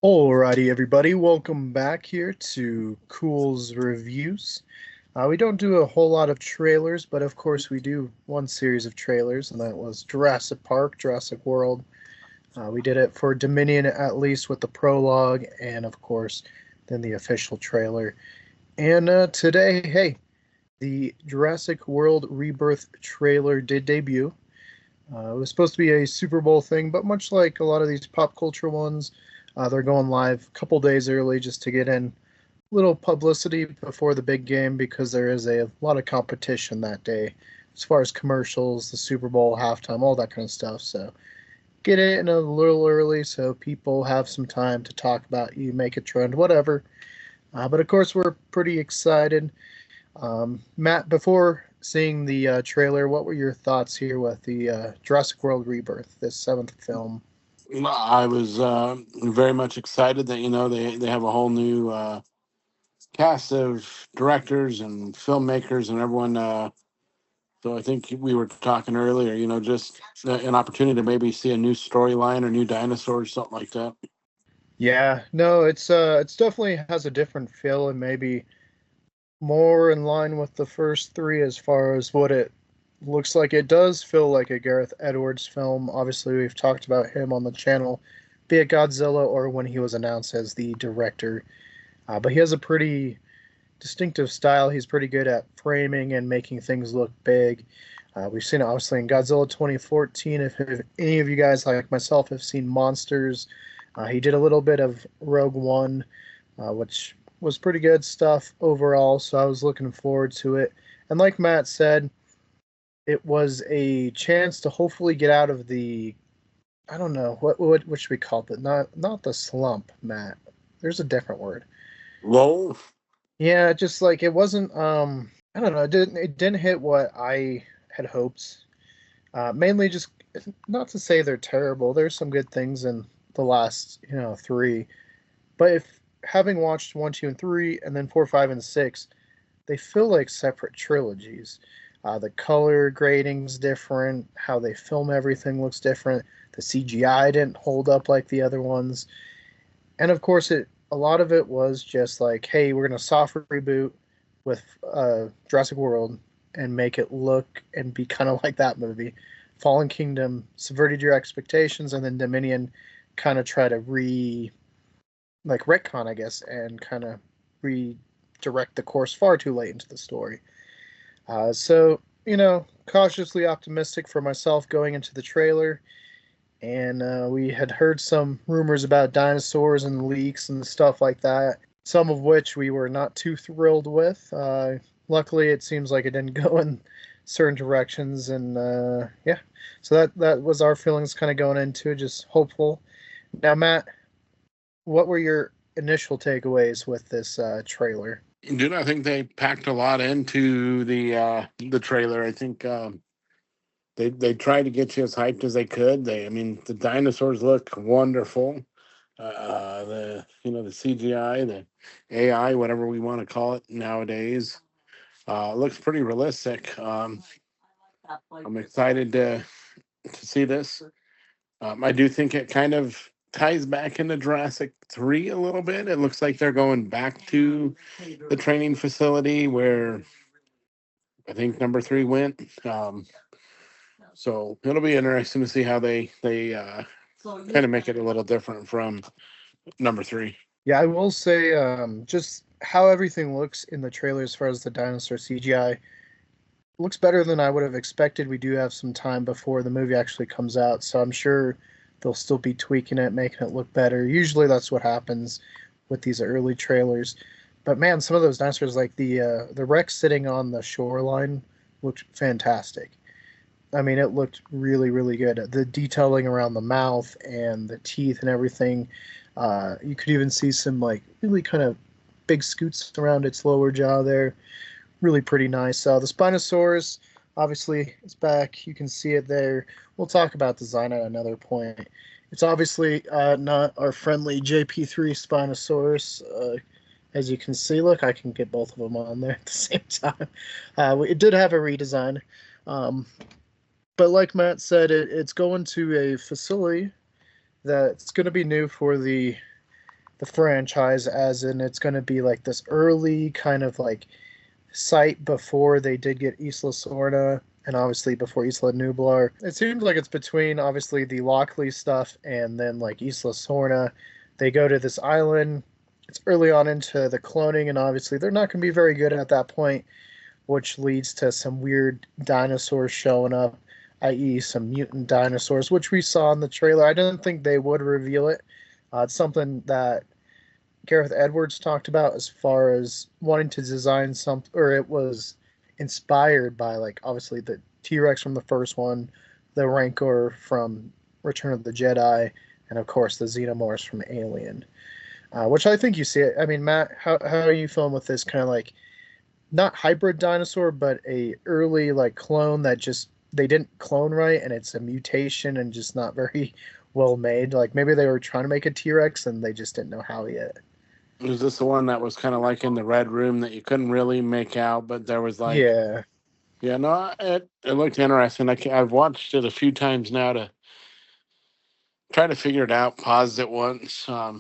Alrighty, everybody, welcome back here to Culz Reviews. We don't do a whole lot of trailers, but of course we do one series of trailers, and that was Jurassic Park, Jurassic World. We did it for Dominion at least with the prologue, and of course, then the official trailer. And today, hey, the Jurassic World Rebirth trailer did debut. It was supposed to be a Super Bowl thing, but much like a lot of these pop culture ones, they're going live a couple days early just to get in little publicity before the big game because there is a lot of competition that day as far as commercials, the Super Bowl, halftime, all that kind of stuff. So get it in a little early so people have some time to talk about you, make a trend, whatever. But of course, we're pretty excited. Matt, before seeing the trailer, what were your thoughts here with the Jurassic World Rebirth, this seventh film? I was very much excited that they have a whole new cast of directors and filmmakers and everyone. So I think we were talking earlier, just an opportunity to maybe see a new storyline or new dinosaurs, something like that. Yeah, no, it's definitely has a different feel and maybe more in line with the first three as far as what it looks like. It does feel like a Gareth Edwards film. Obviously, we've talked about him on the channel, be it Godzilla or when he was announced as the director. But he has a pretty distinctive style. He's pretty good at framing and making things look big. We've seen it obviously in Godzilla 2014. If any of you guys, like myself, have seen Monsters, he did a little bit of Rogue One, which was pretty good stuff overall. So I was looking forward to it. And like Matt said, it was a chance to hopefully get out of the, I don't know what should we call it? Not the slump, Matt. There's a different word. Lol. Yeah, just like it wasn't. I don't know. It didn't hit what I had hoped. Mainly just not to say they're terrible. There's some good things in the last three, but if having watched one, two, and three, and then four, five, and six, they feel like separate trilogies. The color grading's different. How they film everything looks different. The CGI didn't hold up like the other ones, and of course, it a lot of it was just like, hey, we're gonna soft reboot with Jurassic World and make it look and be kind of like that movie. Fallen Kingdom subverted your expectations, and then Dominion kind of try to retcon, I guess, and kind of redirect the course far too late into the story. So cautiously optimistic for myself going into the trailer, and we had heard some rumors about dinosaurs and leaks and stuff like that. Some of which we were not too thrilled with. Luckily, it seems like it didn't go in certain directions, and yeah. So that was our feelings kind of going into it, just hopeful. Now, Matt, what were your initial takeaways with this trailer? Dude, I think they packed a lot into the trailer. I think they tried to get you as hyped as they could. I mean, the dinosaurs look wonderful. The CGI, the AI, whatever we want to call it nowadays, looks pretty realistic. I'm excited to see this. I do think it kind of ties back into Jurassic 3 a little bit. It looks like they're going back to the training facility where I think number 3 went. So it'll be interesting to see how they kind of make it a little different from number 3. Yeah, I will say, just how everything looks in the trailer as far as the dinosaur CGI looks better than I would have expected. We do have some time before the movie actually comes out, so I'm sure they'll still be tweaking it, making it look better. Usually that's what happens with these early trailers. But man, some of those dinosaurs, like the Rex sitting on the shoreline, looked fantastic. I mean, it looked really, really good. The detailing around the mouth and the teeth and everything. You could even see some like really kind of big scoots around its lower jaw there. Really pretty nice. The Spinosaurus, obviously, is back. You can see it there. We'll talk about design at another point. It's obviously not our friendly JP3 Spinosaurus. As you can see, look, I can get both of them on there at the same time. It did have a redesign. Um, but like Matt said, it's going to a facility that's going to be new for the the franchise, as in it's going to be like this early kind of like site before they did get Isla Sorna and obviously before Isla Nublar. It seems like it's between obviously the Lockley stuff and then like Isla Sorna. They go to this island. It's early on into the cloning, and obviously they're not going to be very good at that point, which leads to some weird dinosaurs showing up, i.e., some mutant dinosaurs, which we saw in the trailer. I didn't think they would reveal it. It's something that Gareth Edwards talked about as far as wanting to design some, or it was inspired by like obviously the T Rex from the first one, the Rancor from Return of the Jedi, and of course the Xenomorphs from Alien. Which I think you see it. I mean, Matt, how are you feeling with this kind of like not hybrid dinosaur, but a early like clone that just they didn't clone right, and it's a mutation and just not very well made. Like maybe they were trying to make a T Rex and they just didn't know how yet. Was this the one that was kind of like in the red room that you couldn't really make out, but there was like, Yeah, yeah, no, it looked interesting. I've watched it a few times now to try to figure it out. Paused it once. I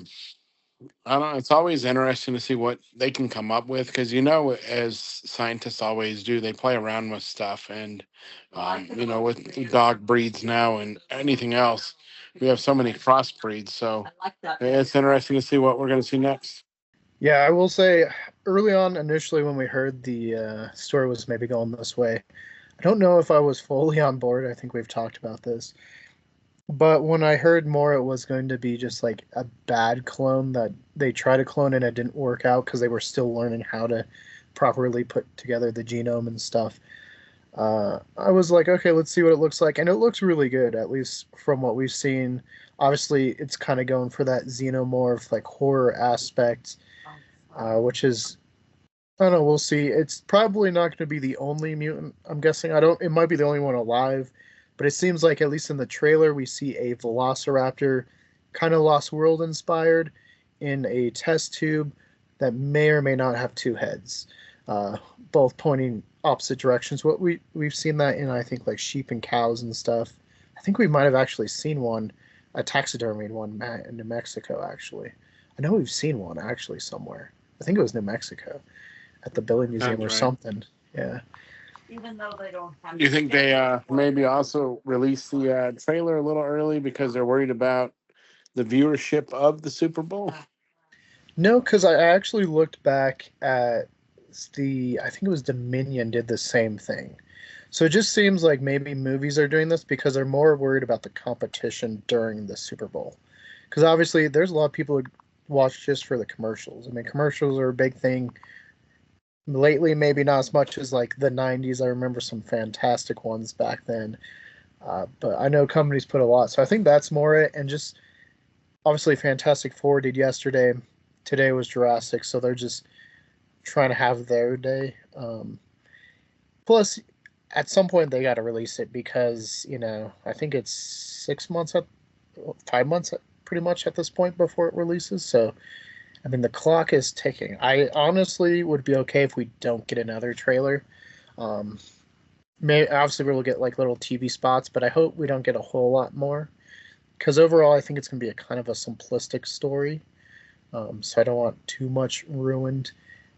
don't know. It's always interesting to see what they can come up with because, as scientists always do, they play around with stuff. And, with dog breeds now and anything else, we have so many crossbreeds. So it's interesting to see what we're going to see next. yeah. I will say early on, initially when we heard the story was maybe going this way, I don't know if I was fully on board. I think we've talked about this. But when I heard more, it was going to be just like a bad clone that they tried to clone and it didn't work out because they were still learning how to properly put together the genome and stuff. I was like, okay, let's see what it looks like, and it looks really good, at least from what we've seen. Obviously, it's kind of going for that xenomorph like horror aspect, which is I don't know. We'll see. It's probably not going to be the only mutant. I'm guessing. I don't. It might be the only one alive, but it seems like at least in the trailer we see a Velociraptor, kind of Lost World inspired, in a test tube that may or may not have two heads, uh, both pointing opposite directions. What we've seen that in I think like sheep and cows and stuff. I think we might have actually seen one, a taxidermied one in New Mexico actually. I know we've seen one actually somewhere. I think it was New Mexico at the Billy Museum Sounds or right. something. Yeah. Even though they don't have. Do you think they maybe also released the trailer a little early because they're worried about the viewership of the Super Bowl? No, because I actually looked back at I think it was Dominion did the same thing. So it just seems like maybe movies are doing this because they're more worried about the competition during the Super Bowl. Because obviously there's a lot of people who watch just for the commercials. I mean, commercials are a big thing. Lately, maybe not as much as like the 90s. I remember some fantastic ones back then. But I know companies put a lot. So I think that's more it. And just obviously Fantastic Four did yesterday. Today was Jurassic. So they're just trying to have their day. Plus, at some point, they got to release it because, I think it's 6 months, 5 months pretty much at this point before it releases. So I mean, the clock is ticking. I honestly would be okay if we don't get another trailer. Um, obviously we'll get like little TV spots, but I hope we don't get a whole lot more. Because overall, I think it's going to be a kind of a simplistic story. So I don't want too much ruined.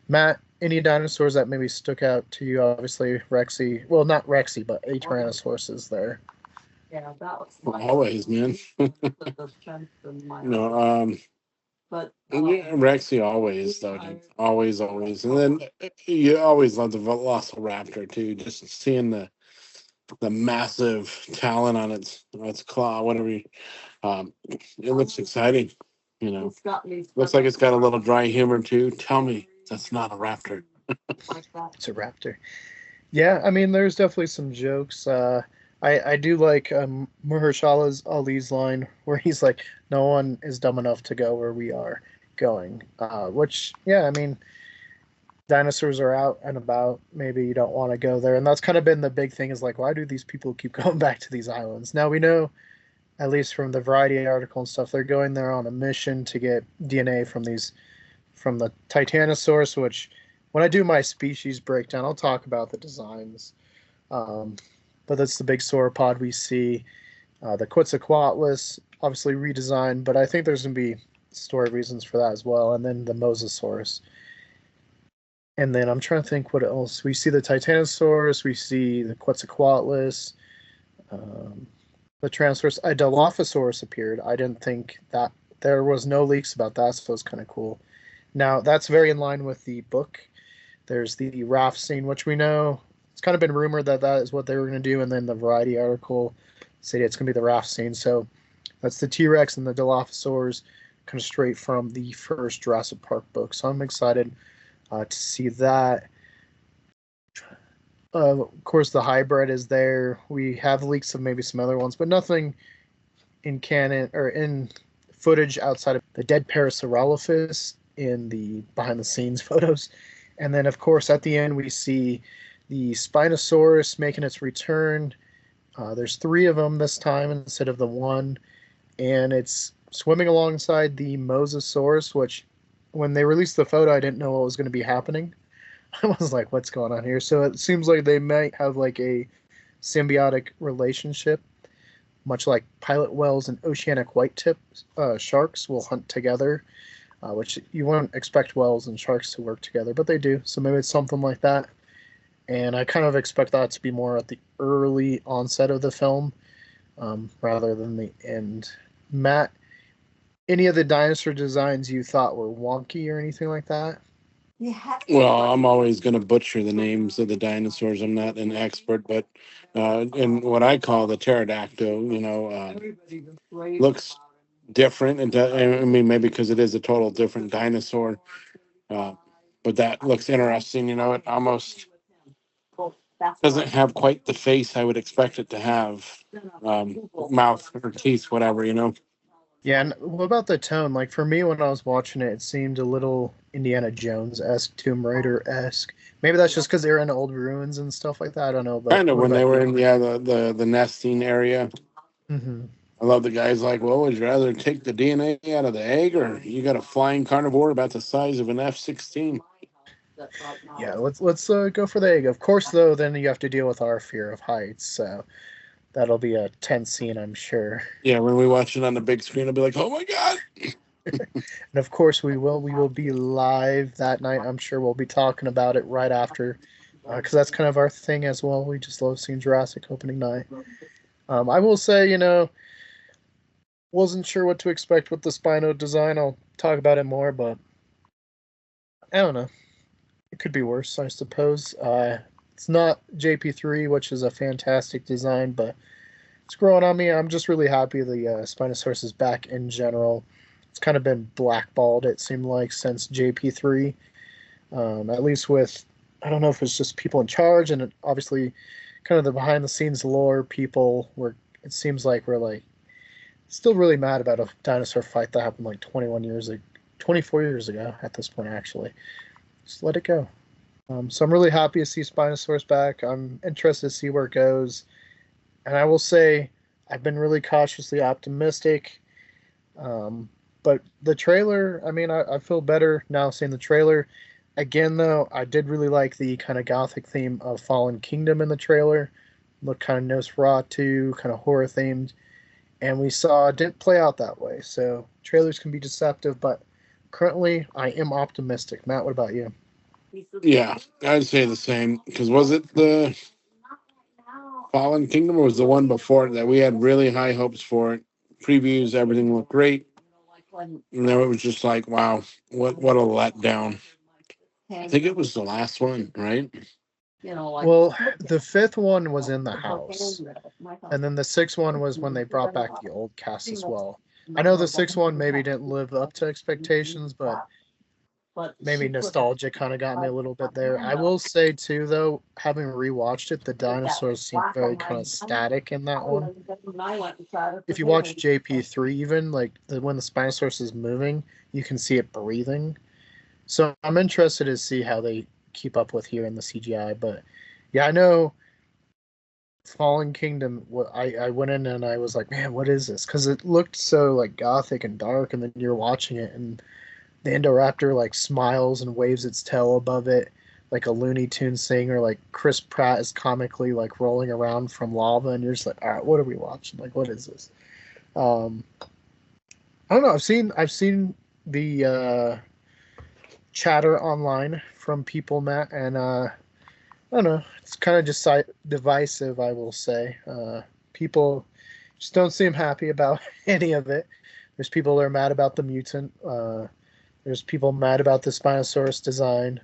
Matt, any dinosaurs that maybe stuck out to you? Obviously, Rexy. Well, not Rexy, but a Tyrannosaurus is there. Yeah, that was Always, man. the strength in my. But Yeah, Rexy always though, dude. Always, and then you always love the Velociraptor too. Just seeing the massive talon on its claw, whatever. It looks exciting. it's got me. Looks like it's got a little dry humor too. Tell me that's not a raptor. Like that. It's a raptor. Yeah, I mean, there's definitely some jokes. I do like Mahershala Ali's line where he's like, "No one is dumb enough to go where we are going." Which, yeah, I mean, dinosaurs are out and about. Maybe you don't want to go there, and that's kind of been the big thing. Is like, why do these people keep going back to these islands? Now we know, at least from the Variety article and stuff, they're going there on a mission to get DNA from the Titanosaurus. Which, when I do my species breakdown, I'll talk about the designs. Um, but that's the big sauropod we see. The Quetzalcoatlus, obviously redesigned, but I think there's going to be story reasons for that as well. And then the Mosasaurus. And then I'm trying to think what else. We see the Titanosaurus, we see the Quetzalcoatlus, um, the Tyrannosaurus. A Dilophosaurus appeared. I didn't think that there was no leaks about that, so it's kind of cool. Now, that's very in line with the book. There's the raft scene, which we know it's kind of been rumored that that is what they were going to do, and then the Variety article said it's going to be the raft scene. So that's the T Rex and the Dilophosaurs, kind of straight from the first Jurassic Park book. So I'm excited to see that. Of course, the hybrid is there. We have leaks of maybe some other ones, but nothing in canon or in footage outside of the dead Parasaurolophus in the behind the scenes photos. And then, of course, at the end, we see the Spinosaurus making its return. There's 3 of them this time instead of the 1. And it's swimming alongside the Mosasaurus, which when they released the photo, I didn't know what was going to be happening. I was like, what's going on here? So it seems like they might have like a symbiotic relationship, much like pilot whales and oceanic white-tip sharks will hunt together, which you wouldn't expect whales and sharks to work together, but they do. So maybe it's something like that. And I kind of expect that to be more at the early onset of the film rather than the end. Matt, any of the dinosaur designs you thought were wonky or anything like that? Well, I'm always going to butcher the names of the dinosaurs. I'm not an expert, but in what I call the pterodactyl, looks different. I mean, maybe because it is a total different dinosaur, uh, but that looks interesting. It almost doesn't have quite the face I would expect it to have, mouth or teeth, whatever. Yeah, and what about the tone? Like for me, when I was watching it, it seemed a little Indiana Jones-esque, Tomb Raider-esque. Maybe that's just because they were in old ruins and stuff like that. I don't know, but Kind of what when about they were you? in the nesting area. Hmm. I love the guys like, well, would you rather take the DNA out of the egg, or you got a flying carnivore about the size of an F-16? Yeah, let's go for the egg. Of course, though, then you have to deal with our fear of heights, so that'll be a tense scene, I'm sure. Yeah, when we watch it on the big screen, I'll be like, oh my god. And of course, we will be live that night. I'm sure we'll be talking about it right after, because that's kind of our thing as well. We just love seeing Jurassic opening night. I will say, wasn't sure what to expect with the Spino design. I'll talk about it more, but I don't know. It could be worse, I suppose. It's not JP3, which is a fantastic design, but it's growing on me. I'm just really happy the Spinosaurus is back in general. It's kind of been blackballed, it seemed like, since JP3. At least with, I don't know if it's just people in charge, and obviously kind of the behind the scenes lore people were, it seems like we're like still really mad about a dinosaur fight that happened like 24 years ago at this point, actually. Just let it go. So I'm really happy to see Spinosaurus back. I'm interested to see where it goes. And I will say, I've been really cautiously optimistic. But the trailer, I mean, I feel better now seeing the trailer. Again, though, I did really like the kind of gothic theme of Fallen Kingdom in the trailer. Looked kind of Nosferatu, kind of horror themed. And we saw it didn't play out that way. So trailers can be deceptive, but currently I am optimistic. Matt, what about you? Yeah, I'd say the same. Because was it the Fallen Kingdom, or was the one before it that we had really high hopes for it? Previews, everything looked great. And then it was just like, wow, what a letdown. I think it was the last one, right? Well, the 5th one was in the house. And then the 6th one was when they brought back the old cast as well. I know the 6th one maybe didn't live up to expectations, but maybe nostalgia kind of got me a little bit there. I will say too, though, having rewatched it, the dinosaurs seem very kind of static in that one. If you watch JP3, even like when the Spinosaurus is moving, you can see it breathing. So I'm interested to see how they keep up with here in the CGI. But yeah, I know Fallen Kingdom. I went in and I was like, man, what is this? Because it looked so like gothic and dark, and then you're watching it and the Indoraptor like smiles and waves its tail above it like a Looney Tunes thing, or like Chris Pratt is comically like rolling around from lava, and you're just like, all right, what are we watching? Like, what is this? I don't know. I've seen the chatter online from people, Matt, and I don't know. It's kind of just divisive, I will say. People just don't seem happy about any of it. There's people that are mad about the mutant. There's people mad about the Spinosaurus design.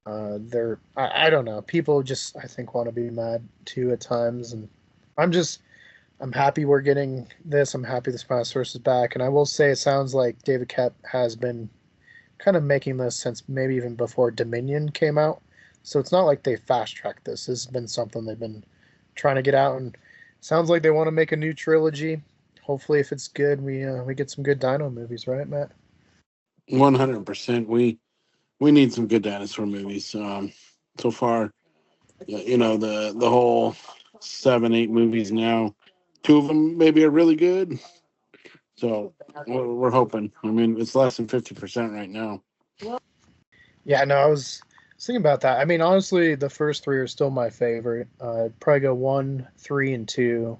I don't know. People just, I think, want to be mad too at times, and I'm just I'm happy we're getting this. I'm happy the Spinosaurus is back, and I will say it sounds like David Koepp has been kind of making this since maybe even before Dominion came out. So it's not like they fast tracked this. This has been something they've been trying to get out, and sounds like they want to make a new trilogy. Hopefully, if it's good, we get some good Dino movies, right, Matt? 100%. We need some good dinosaur movies. So far, the whole 7, 8 movies now. 2 of them maybe are really good. So we're hoping. I mean, it's less than 50% right now. Yeah, no, I was thinking about that. I mean, honestly, the first 3 are still my favorite. I'd probably go 1, 3, and 2.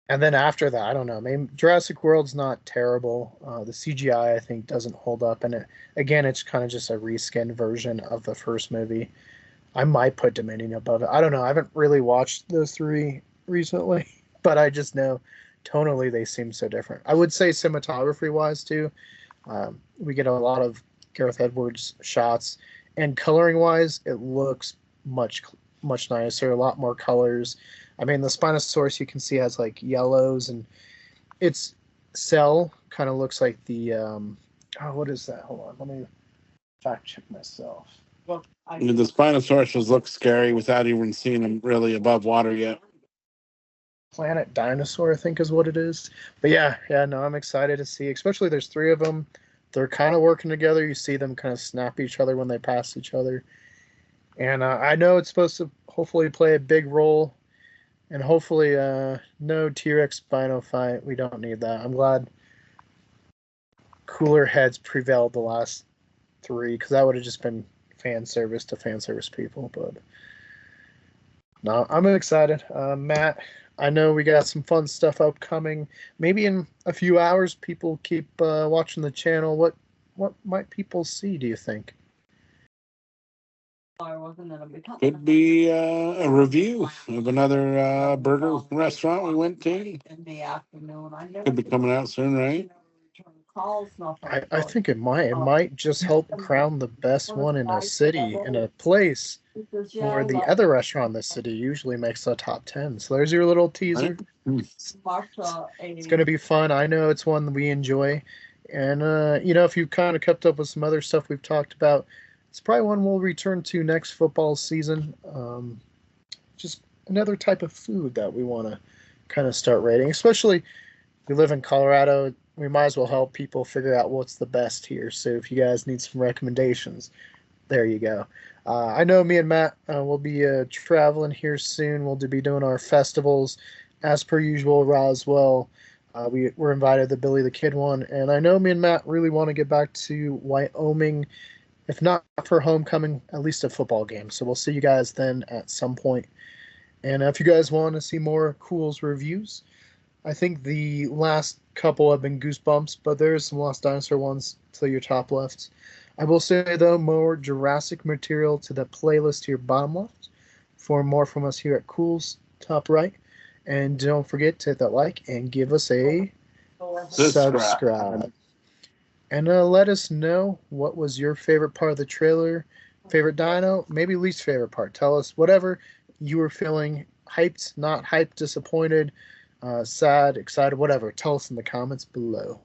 And then after that, I don't know. Maybe Jurassic World's not terrible. The CGI, I think, doesn't hold up. And it's kind of just a reskinned version of the first movie. I might put Dominion above it. I don't know. I haven't really watched those 3 recently, but I just know tonally they seem so different. I would say cinematography-wise, too. We get a lot of Gareth Edwards shots. And coloring-wise, it looks much nicer. A lot more colors. I mean, the Spinosaurus you can see has like yellows, and its cell kind of looks like the what is that? Hold on, let me fact check myself. The Spinosaurus look scary without even seeing them really above water yet. Planet Dinosaur, I think, is what it is. But yeah, no, I'm excited to see. Especially there's 3 of them. They're kind of working together. You see them kind of snap each other when they pass each other, and I know it's supposed to hopefully play a big role. And hopefully, no T-Rex Spino fight. We don't need that. I'm glad cooler heads prevailed the last 3, because that would have just been fan service to fan service people. But no, I'm excited. Matt, I know we got some fun stuff upcoming. Maybe in a few hours, people keep watching the channel. What might people see, do you think? Could be a review of another burger restaurant we went to. Could be coming out soon, right? I think it might. It might just help crown the best one in a city, in a place where the other restaurant in the city usually makes the top 10. So there's your little teaser. It's going to be fun. I know it's one that we enjoy. And, if you've kind of kept up with some other stuff we've talked about, it's probably one we'll return to next football season. Just another type of food that we want to kind of start rating. Especially if we live in Colorado, we might as well help people figure out what's the best here. So if you guys need some recommendations, there you go. I know me and Matt will be traveling here soon. We'll be doing our festivals as per usual. Roswell. We're invited to the Billy the Kid one. And I know me and Matt really want to get back to Wyoming. If not for homecoming, at least a football game. So we'll see you guys then at some point. And if you guys want to see more Culz reviews, I think the last couple have been Goosebumps, but there's some Lost Dinosaur ones to your top left. I will say, though, more Jurassic material to the playlist to your bottom left. For more from us here at Culz, top right. And don't forget to hit that like and give us a subscribe. And let us know what was your favorite part of the trailer, favorite dino, maybe least favorite part. Tell us whatever you were feeling, hyped, not hyped, disappointed, sad, excited, whatever. Tell us in the comments below.